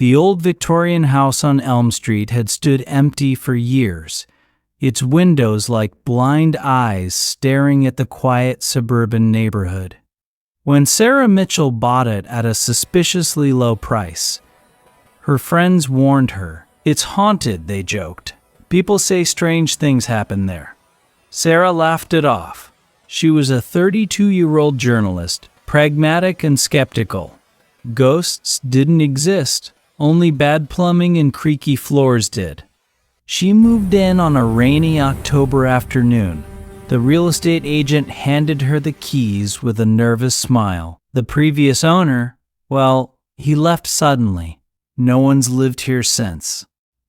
The old Victorian house on Elm Street had stood empty for years, its windows like blind eyes staring at the quiet suburban neighborhood. When Sarah Mitchell bought it at a suspiciously low price, her friends warned her. "It's haunted," they joked. "People say strange things happen there." Sarah laughed it off. She was a 32-year-old journalist, pragmatic and skeptical. Ghosts didn't exist. Only bad plumbing and creaky floors did. She moved in on a rainy October afternoon. The real estate agent handed her the keys with a nervous smile. The previous owner, well, he left suddenly. No one's lived here since.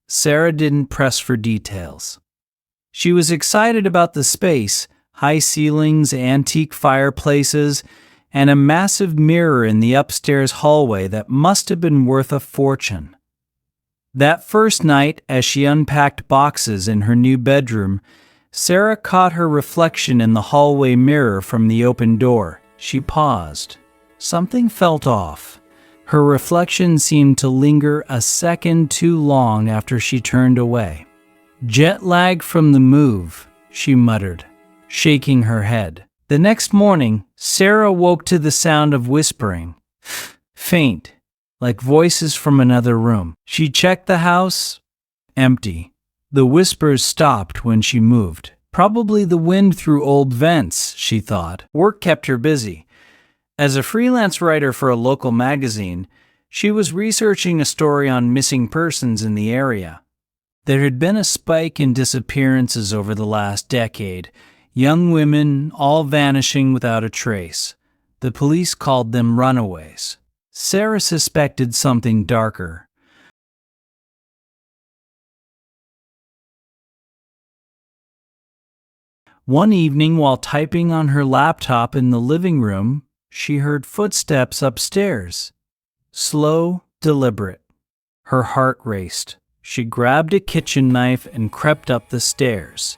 Sarah didn't press for details. She was excited about the space, high ceilings, antique fireplaces, and a massive mirror in the upstairs hallway that must have been worth a fortune. That first night, as she unpacked boxes in her new bedroom, Sarah caught her reflection in the hallway mirror from the open door. She paused. Something felt off. Her reflection seemed to linger a second too long after she turned away. "Jet lag from the move," she muttered, shaking her head. The next morning, Sarah woke to the sound of whispering, faint, like voices from another room. She checked the house. Empty. The whispers stopped when she moved. Probably the wind through old vents, she thought. Work kept her busy. As a freelance writer for a local magazine, she was researching a story on missing persons in the area. There had been a spike in disappearances over the last decade. Young women, all vanishing without a trace. The police called them runaways. Sarah suspected something darker. One evening, while typing on her laptop in the living room, she heard footsteps upstairs. Slow, deliberate. Her heart raced. She grabbed a kitchen knife and crept up the stairs.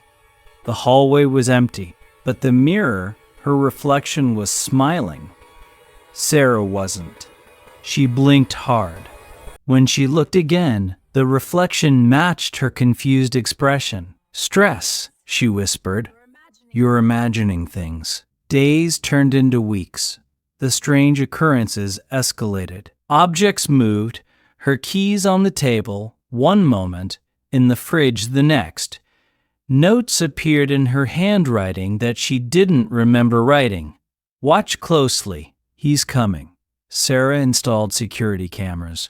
The hallway was empty, but the mirror, her reflection was smiling. Sarah wasn't. She blinked hard. When she looked again, the reflection matched her confused expression. "Stress," she whispered. "You're imagining things." Days turned into weeks. The strange occurrences escalated. Objects moved, her keys on the table, one moment, in the fridge the next. Notes appeared in her handwriting that she didn't remember writing. "Watch closely. He's coming." Sarah installed security cameras.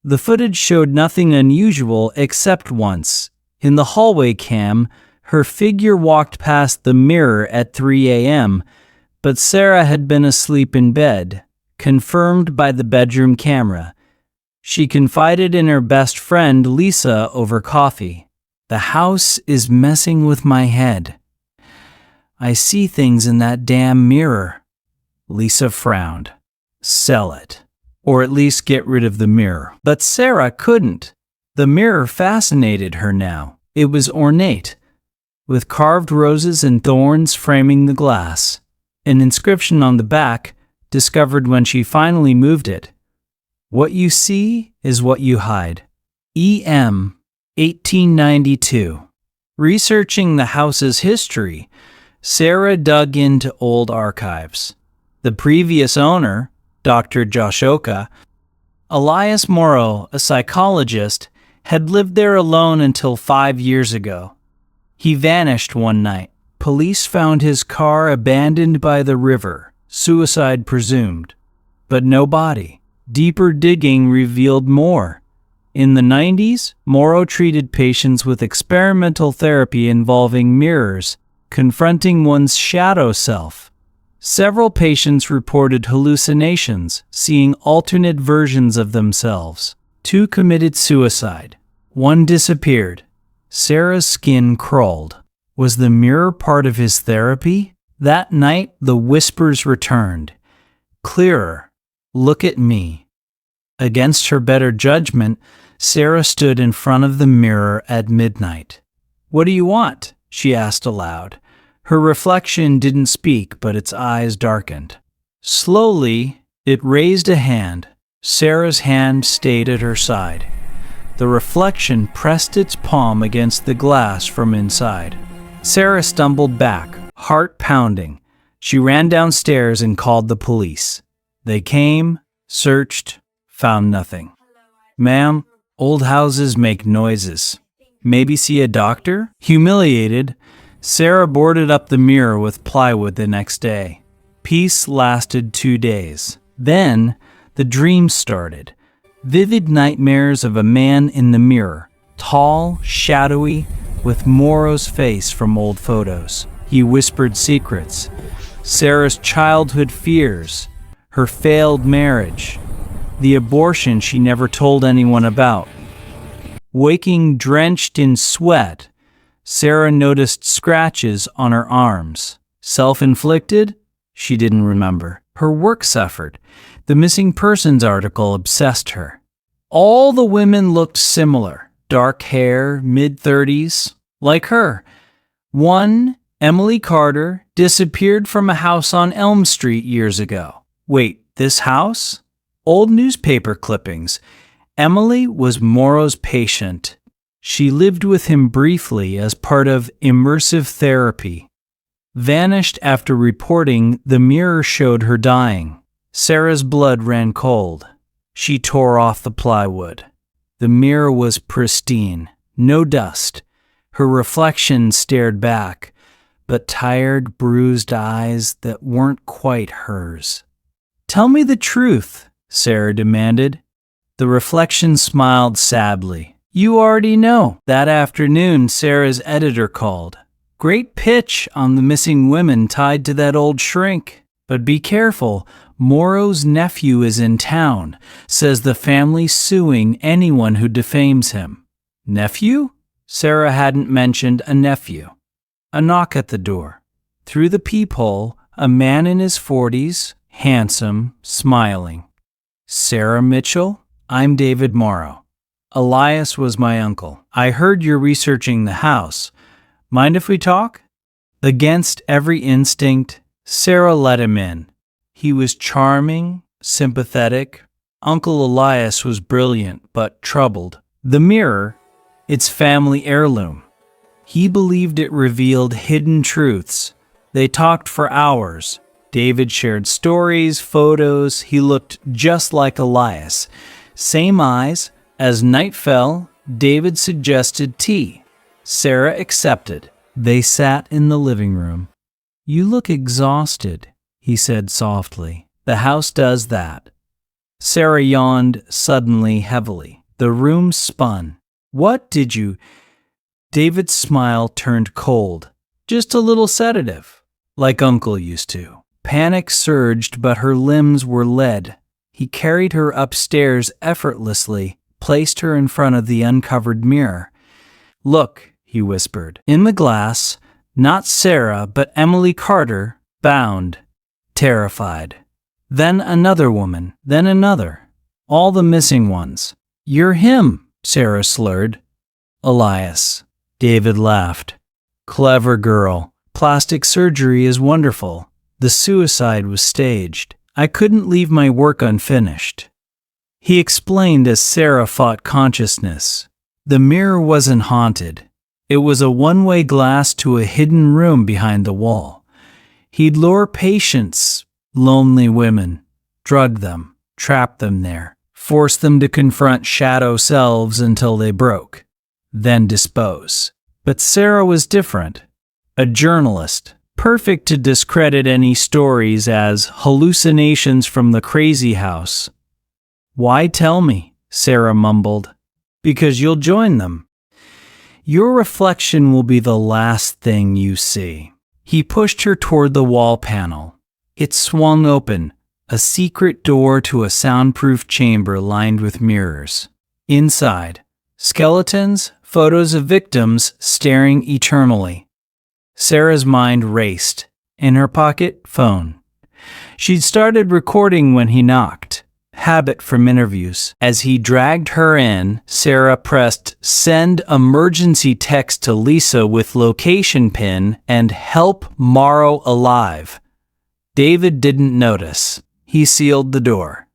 The footage showed nothing unusual except once. In the hallway cam, her figure walked past the mirror at 3 a.m., but Sarah had been asleep in bed, confirmed by the bedroom camera. She confided in her best friend, Lisa, over coffee. "The house is messing with my head. I see things in that damn mirror." Lisa frowned. "Sell it. Or at least get rid of the mirror." But Sarah couldn't. The mirror fascinated her now. It was ornate, with carved roses and thorns framing the glass. An inscription on the back, discovered when she finally moved it. "What you see is what you hide." E.M. 1892. Researching the house's history, Sarah dug into old archives. The previous owner, Dr. Joshoka, Elias Morrow, a psychologist, had lived there alone until 5 years ago. He vanished one night. Police found his car abandoned by the river, suicide presumed, but no body. Deeper digging revealed more. In the 90s, Morrow treated patients with experimental therapy involving mirrors, confronting one's shadow self. Several patients reported hallucinations, seeing alternate versions of themselves. 2 committed suicide. 1 disappeared. Sarah's skin crawled. Was the mirror part of his therapy? That night, the whispers returned. Clearer. "Look at me." Against her better judgment, Sarah stood in front of the mirror at midnight. "What do you want?" she asked aloud. Her reflection didn't speak, but its eyes darkened. Slowly, it raised a hand. Sarah's hand stayed at her side. The reflection pressed its palm against the glass from inside. Sarah stumbled back, heart pounding. She ran downstairs and called the police. They came, searched, found nothing. "Ma'am, old houses make noises. Maybe see a doctor?" Humiliated, Sarah boarded up the mirror with plywood the next day. Peace lasted 2 days. Then, the dreams started. Vivid nightmares of a man in the mirror, tall, shadowy, with Morrow's face from old photos. He whispered secrets. Sarah's childhood fears, her failed marriage, the abortion she never told anyone about. Waking drenched in sweat, Sarah noticed scratches on her arms. Self-inflicted? She didn't remember. Her work suffered. The missing persons article obsessed her. All the women looked similar. Dark hair, mid-30s, like her. One, Emily Carter, disappeared from a house on Elm Street years ago. Wait, this house? Old newspaper clippings. Emily was Morrow's patient. She lived with him briefly as part of immersive therapy. Vanished after reporting the mirror showed her dying. Sarah's blood ran cold. She tore off the plywood. The mirror was pristine, no dust. Her reflection stared back, but tired, bruised eyes that weren't quite hers. "Tell me the truth," Sarah demanded. The reflection smiled sadly. "You already know." That afternoon, Sarah's editor called. "Great pitch on the missing women tied to that old shrink. But be careful, Morrow's nephew is in town, says the family's suing anyone who defames him." Nephew? Sarah hadn't mentioned a nephew. A knock at the door. Through the peephole, a man in his 40s, handsome, smiling. "Sarah Mitchell, I'm David Morrow. Elias was my uncle. I heard you're researching the house. Mind if we talk?" Against every instinct, Sarah let him in. He was charming, sympathetic. Uncle Elias was brilliant, but troubled. The mirror, its family heirloom. He believed it revealed hidden truths. They talked for hours. David shared stories, photos. He looked just like Elias. Same eyes. As night fell, David suggested tea. Sarah accepted. They sat in the living room. "You look exhausted," he said softly. "The house does that." Sarah yawned suddenly, heavily. The room spun. "What did you—" David's smile turned cold. "Just a little sedative, like Uncle used to." Panic surged, but her limbs were lead. He carried her upstairs effortlessly, placed her in front of the uncovered mirror. "Look," he whispered. In the glass, not Sarah, but Emily Carter, bound, terrified. Then another woman, then another. All the missing ones. "You're him," Sarah slurred. "Elias." David laughed. "Clever girl. Plastic surgery is wonderful. The suicide was staged. I couldn't leave my work unfinished." He explained as Sarah fought consciousness. The mirror wasn't haunted. It was a one-way glass to a hidden room behind the wall. He'd lure patients, lonely women, drug them, trap them there, force them to confront shadow selves until they broke, then dispose. But Sarah was different. A journalist, perfect to discredit any stories as hallucinations from the crazy house. "Why tell me?" Sarah mumbled. "Because you'll join them. Your reflection will be the last thing you see." He pushed her toward the wall panel. It swung open, a secret door to a soundproof chamber lined with mirrors. Inside, skeletons, photos of victims staring eternally. Sarah's mind raced. In her pocket, phone. She'd started recording when he knocked. Habit from interviews. As he dragged her in, Sarah pressed send emergency text to Lisa with location pin and help Morrow alive. David didn't notice. He sealed the door.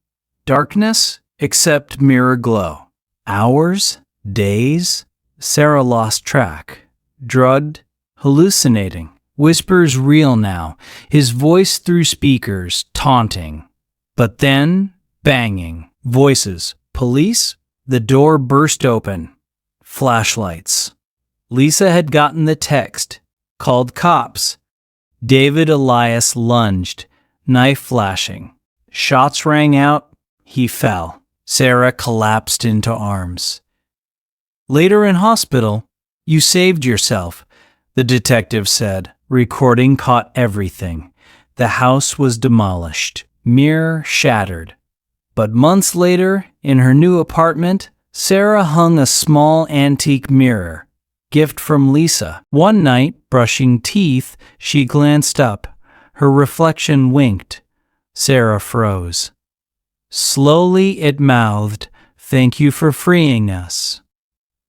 Darkness, except mirror glow. Hours? Days? Sarah lost track. Drugged? Hallucinating. Whispers real now. His voice through speakers, taunting. But then, banging. Voices. Police? The door burst open. Flashlights. Lisa had gotten the text. Called cops. David Elias lunged, knife flashing. Shots rang out. He fell. Sarah collapsed into arms. Later in hospital, "You saved yourself," the detective said. Recording caught everything. The house was demolished. Mirror shattered. But months later, in her new apartment, Sarah hung a small antique mirror. Gift from Lisa. One night, brushing teeth, she glanced up. Her reflection winked. Sarah froze. Slowly it mouthed, "Thank you for freeing us."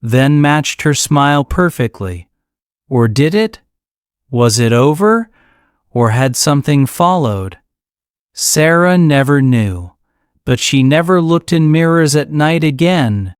Then matched her smile perfectly. Or did it? Was it over? Or had something followed? Sarah never knew, but she never looked in mirrors at night again.